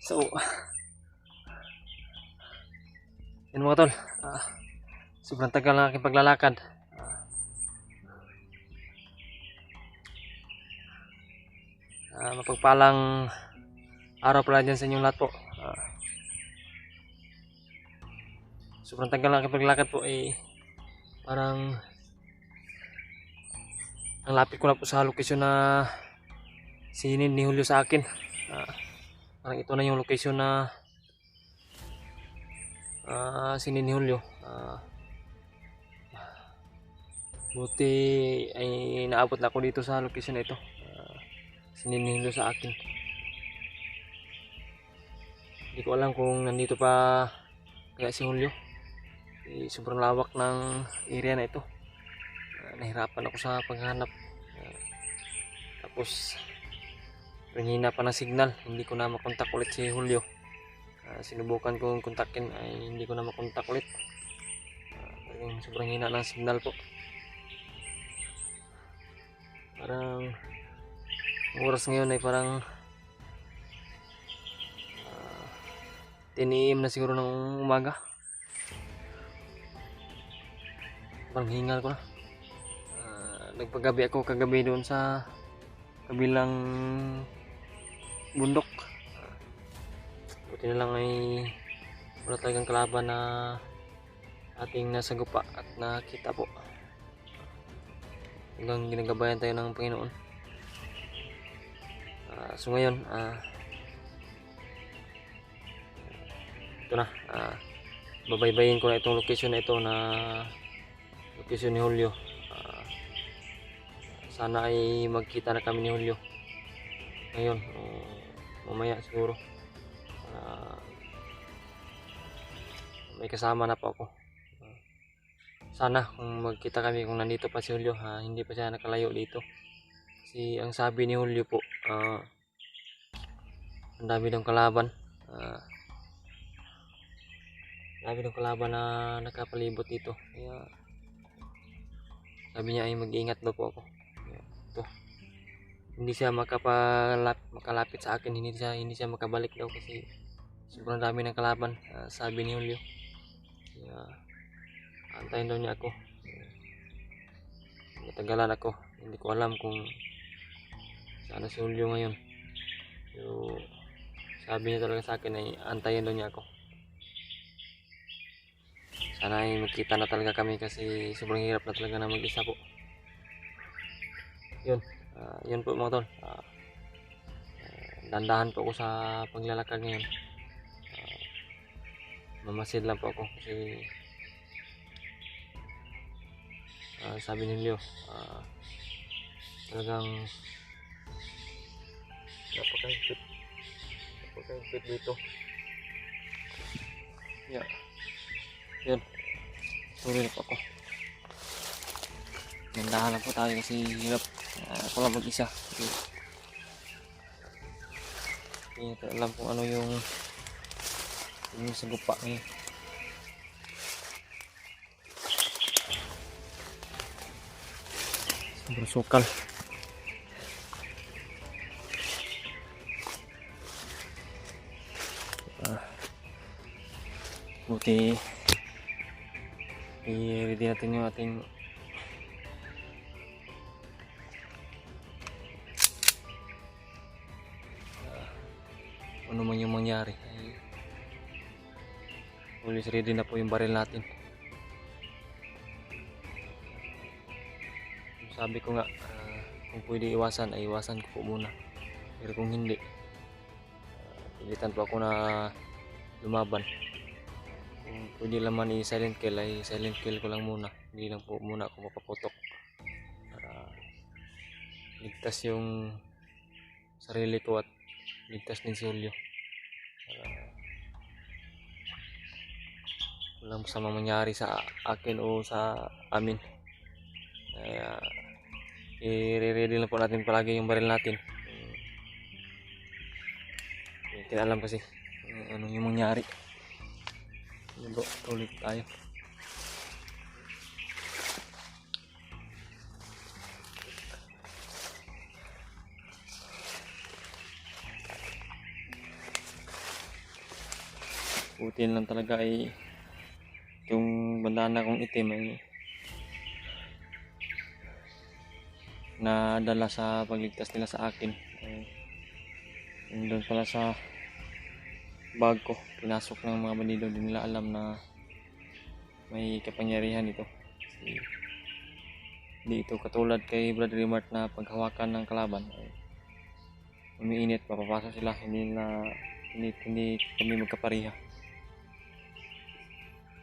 So, yun mga tol. Sobrang tagal ng aking paglalakad. Mapagpalang araw pala dyan sa inyong lahat po. Sobrang tagal ng aking paglalakad po ay parang ang lapit ko na po sa lokasyon na sinid ni Julio sa akin. Parang ito na yung location na sinid ni Julio. Buti ay naabot na ako dito sa location na ito. Sinid ni Julio sa akin. Hindi ko alam kung nandito pa kaya si Julio. Sobrang lawak ng area na ito. Nahirapan ako sa paghanap. Tapos hina pa ng signal, hindi ko na makontak ulit si Julio. Sinubukan kong kontakin ay hindi ko na makontak ulit. Sobrang hina ng signal po. Parang ang oras ngayon ay parang 10 AM na siguro ng umaga. Parang hingal ko na. Nagpagabi ako kagabi doon sa kabilang bundok. Buti na lang ay wala talagang kalaban na ating nasagupa at nakita po. Hanggang ginagabayan tayo ng Panginoon. So ngayon ito na, babaybayin ko na itong location na ito na location ni Julio. Sana ay magkita na kami ni Julio ngayon mamaya siguro. May kasama na po ako. Sana kung magkita kami, kung nandito pa si Julio, hindi pa siya nakalayo dito. Kasi ang sabi ni Julio po, ang dami ng kalaban. Dami ng kalaban na nakapalibot dito. Kaya sabi niya ay mag-iingat daw po ako. Ito. Hindi siya makalapit sa akin, hindi siya makabalik daw kasi sobrang dami ng kalaban, sabi ni Julio. Kaya antayin daw niya ako. Matagalan ako, hindi ko alam kung saan si Julio ngayon. So, sabi niya talaga sa akin ay antayin daw niya ako. Sana ay magkita na talaga kami kasi sobrang hirap na talaga na mag-isa po. Yun po mga tol. Dandahan po ako sa paglalakad ngayon. Mamasid lang po ako kasi sabi ni Leo, talagang napaka-higpit dito. Yun, sorry na po ako. Dandahan lang po tayo kasi hirap. Ako lang mag-isa. Hindi ko alam kung ano yung sagupa niya. Sobrang sukal. Buti i-ready natin yung ating ano man yung mangyari ay always ready na po yung baril natin. Sabi ko nga, kung pwede iwasan ay iwasan ko po muna, pero kung hindi, pilitan po ako na lumaban. Kung pwede naman i-silent kill ay silent kill ko lang muna, hindi lang po muna ako mapaputok para ligtas yung sarili ko at ligtas din si Julio. Walang masama mangyari sa akin o sa amin. Kaya i-ready lang po natin palagi yung baril natin. Hindi alam kasi ano yung mangyari. Tuloy tayo. buti lang talaga ay yung bandana kong itim ay nadala sa pagligtas nila sa akin. Doon pala sa bag ko, pinasok ng mga bandido, din nila alam na may kapangyarihan ito. Hindi ito katulad kay Brother Mart na paghawakan ng kalaban ay umiinit, papapasok sila, hindi kami magkapariha.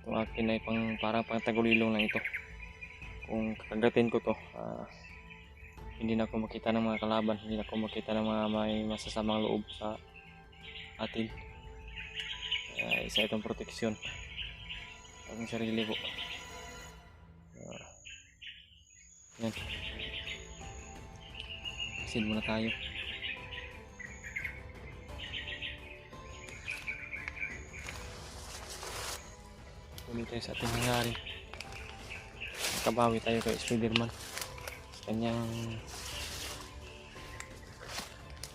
Itong akin ay parang pangtagulilong lang ito. Kung kakagatin ko to, hindi na ako makita ng mga kalaban, hindi na ako makita ng mga may masasamang loob sa atin. Isa itong proteksyon sa aking sarili ko. Yan. Proceed muna tayo. Tuloy tayo sa ating hangarin. Nakabawi tayo kay Spiderman sa kanyang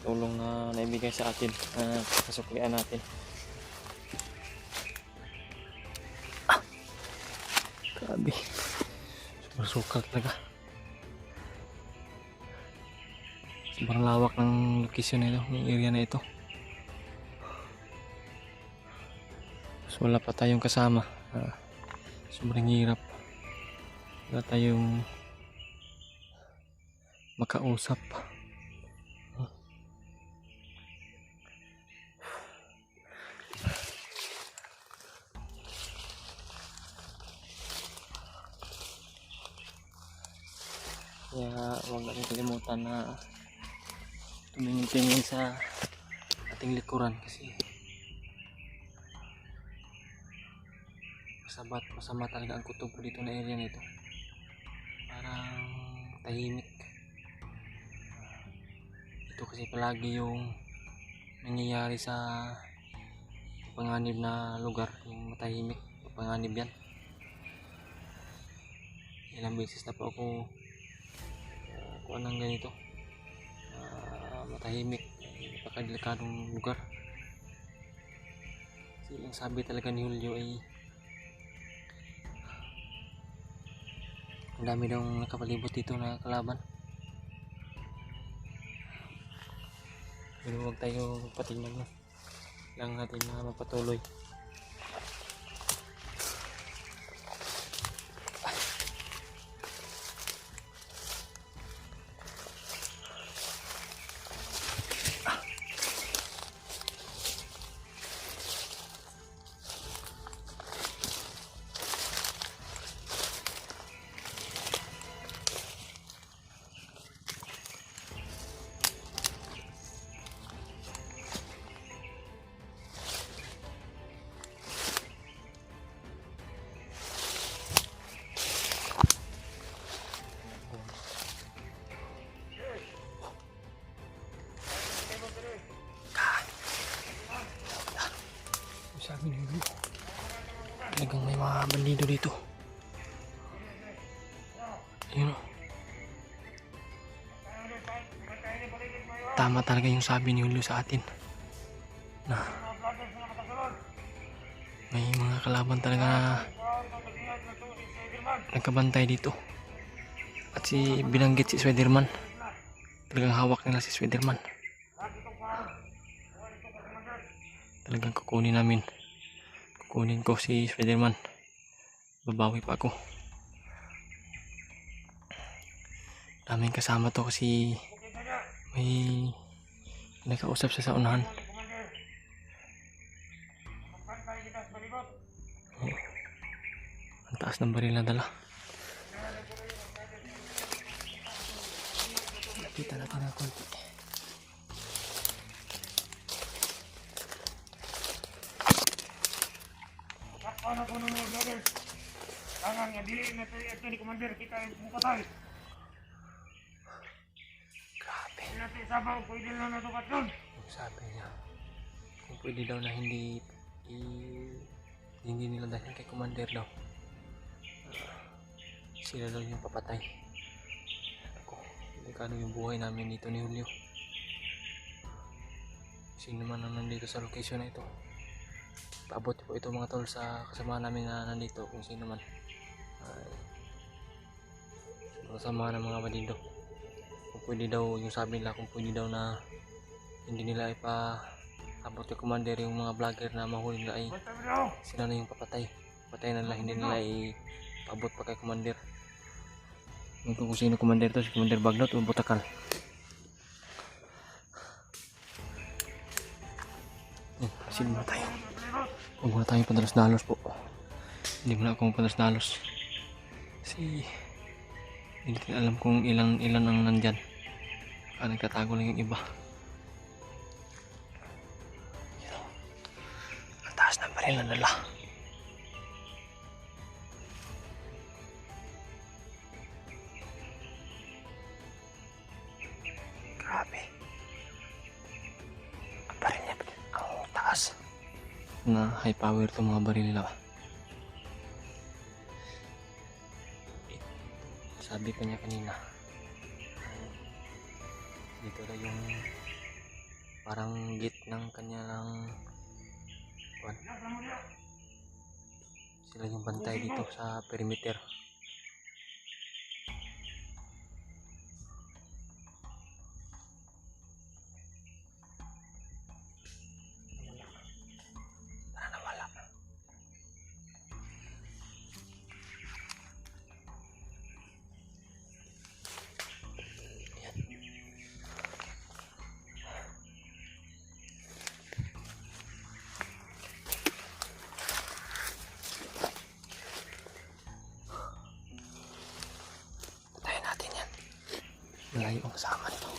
tulong na naibigay sa atin na kasuklian natin. Grabe, super sukal talaga. Sobrang lawak ng location na ito, ng area na ito. So, wala pa tayong kasama. Sobrang hirap. Wala tayong makausap. Kaya huwag natin kalimutan na tumingin-tingin sa ating likuran kasi masama talaga ang kutob dito na area nito. Parang tahimik. Ito kasi palagi yung nangyayari sa panganib na lugar, yung matahimik, panganib yan. Ilang beses na po ako kuha ng ganito, matahimik, napakadelikadong lugar. Kasi ang sabi talaga ni Julio ay ang dami daw nakapalibot dito na kalaban. Pero huwag tayo patingnan na lang natin na mapatuloy. Sabi ni Julio, talagang may mga bandido dito. Yun o. Tama talaga yung sabi ni Julio sa atin na may mga kalaban talaga na nagkabantay dito. At binanggit si Spiderman, talagang hawak nila si Spiderman. Talagang kukunin ko si Spiderman, babawi pa ako. Daming kasama to kasi may nakausap siya sa unahan. Ang taas ng baril na dala. Lapitan natin ng konti. Ano po nung mga brothers? Tangan nga, dili na ito ni Commander, kita yung mukatay. Grabe. Hindi natin isabaw, pwede lang natukat yun. Sabi niya, kung pwede daw na hindi nila dahil kay Commander daw. Sila daw yung papatay. Ako, delikado yung buhay namin dito ni Julio. Sino man ang nandito sa location na ito, paabot po ito mga tol sa kasama namin na nandito, kung sino man ay kasama ng mga bandido. Kung pwede daw, yung sabi nila, kung pwede daw na hindi nila ipaabot kay commander yung mga vlogger na mahuli nila, ay Basta mo daw. sila na yung papatay. Patay na nila, hindi nila ipaabot pa kay commander. Kung sino commander to, si Commander Bagnot o Butakal. Sino muna tayo? Huwag muna tayo padalos-dalos po. Hindi muna akong padalos-dalos. Kasi hindi ko alam kung ilan ang nandyan. Nagtatago lang yung iba. Ang taas ng baril na dala. Grabe. Ang baril niya, ang taas. Na high power itong mga baril nila. Sabi pa niya kanina, dito na yung parang gate ng kanyang kwan. Sila yung bantay dito sa perimeter. Tara na, wala. Patayin natin yan. Malayo ang kasama nito.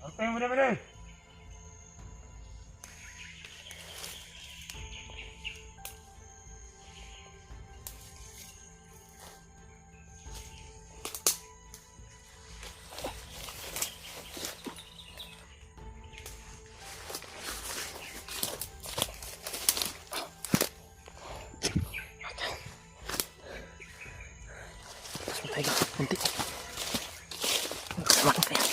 Apa yang benar-benar? Mas matay ka, kunti. Samakin kayo.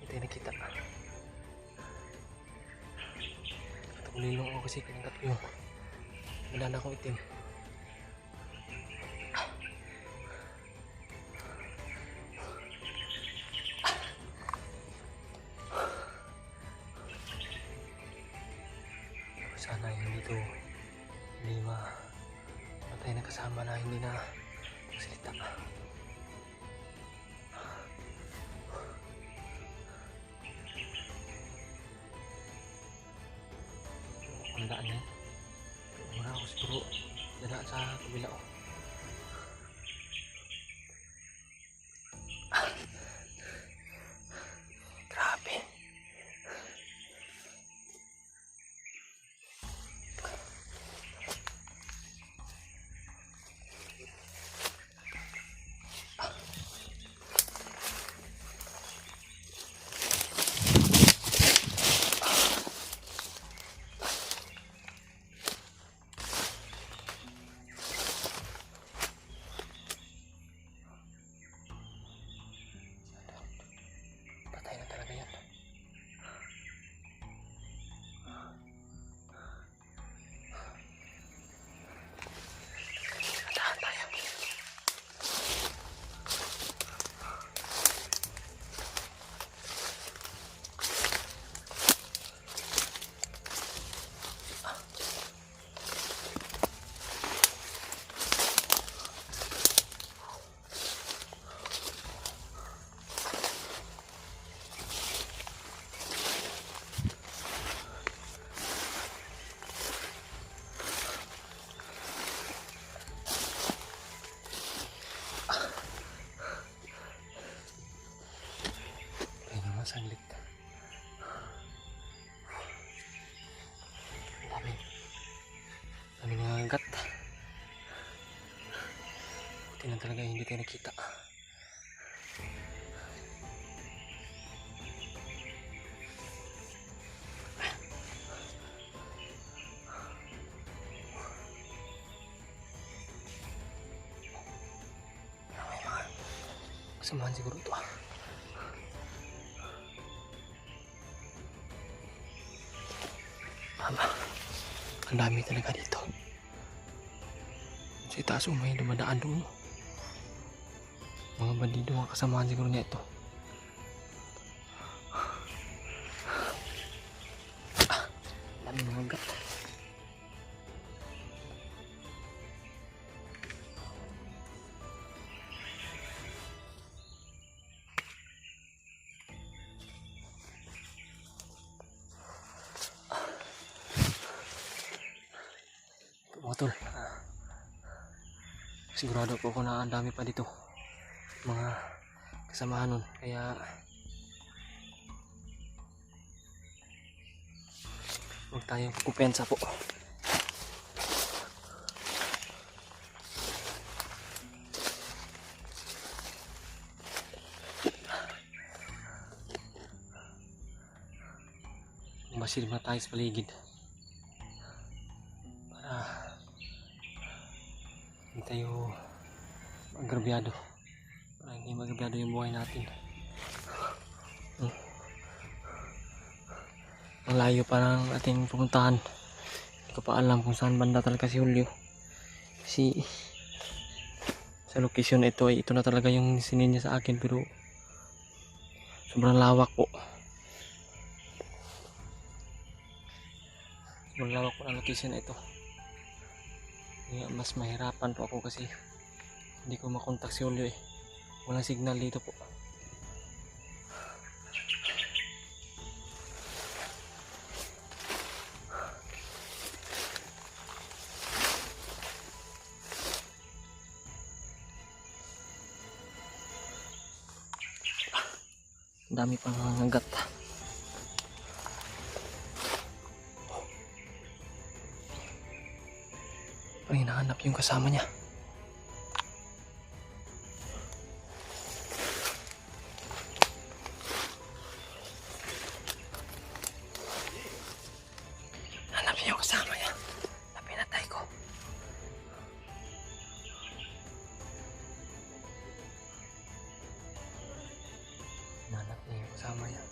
Ito yung nakita. Tumulilong ako kasi pinangkat ko yung banana kong itim. Sana hindi to patay na kasama na hindi na magsalita. Ang daan na yun. Mura ako siguro dala sa kabila ko. Grabe. talaga yung hindi tayo nakita. Kasamahan siguro ito. Mama, ang dami talaga dito. Sa itaas may dumadaan doon. Mga bandido ang kasamahan siguro niya ito. Dami mga gat. Mga tol, sigurado po ako na ang dami pa dito mga kasamahan nun, kaya huwag tayong kupensa po. Masilip na tayo sa paligid para hindi tayo magagrabyado, para hindi magagrabyado yung buhay natin. Ang layo pa ng ating pupuntahan. Hindi ko pa alam kung saan banda talaga si Julio, kasi sa location na ito ay ito na talaga yung sinin niya sa akin, pero sobrang lawak po. Sobrang lawak po ng location na ito. Kaya mas mahirapan po ako kasi hindi ko makontak si Julio eh. Walang signal dito po. Ang dami pang nangagat. Parang hinahanap yung kasama niya. Hanap niya yung kasama niya. Napinatay ko. Hanap niya yung kasama niya.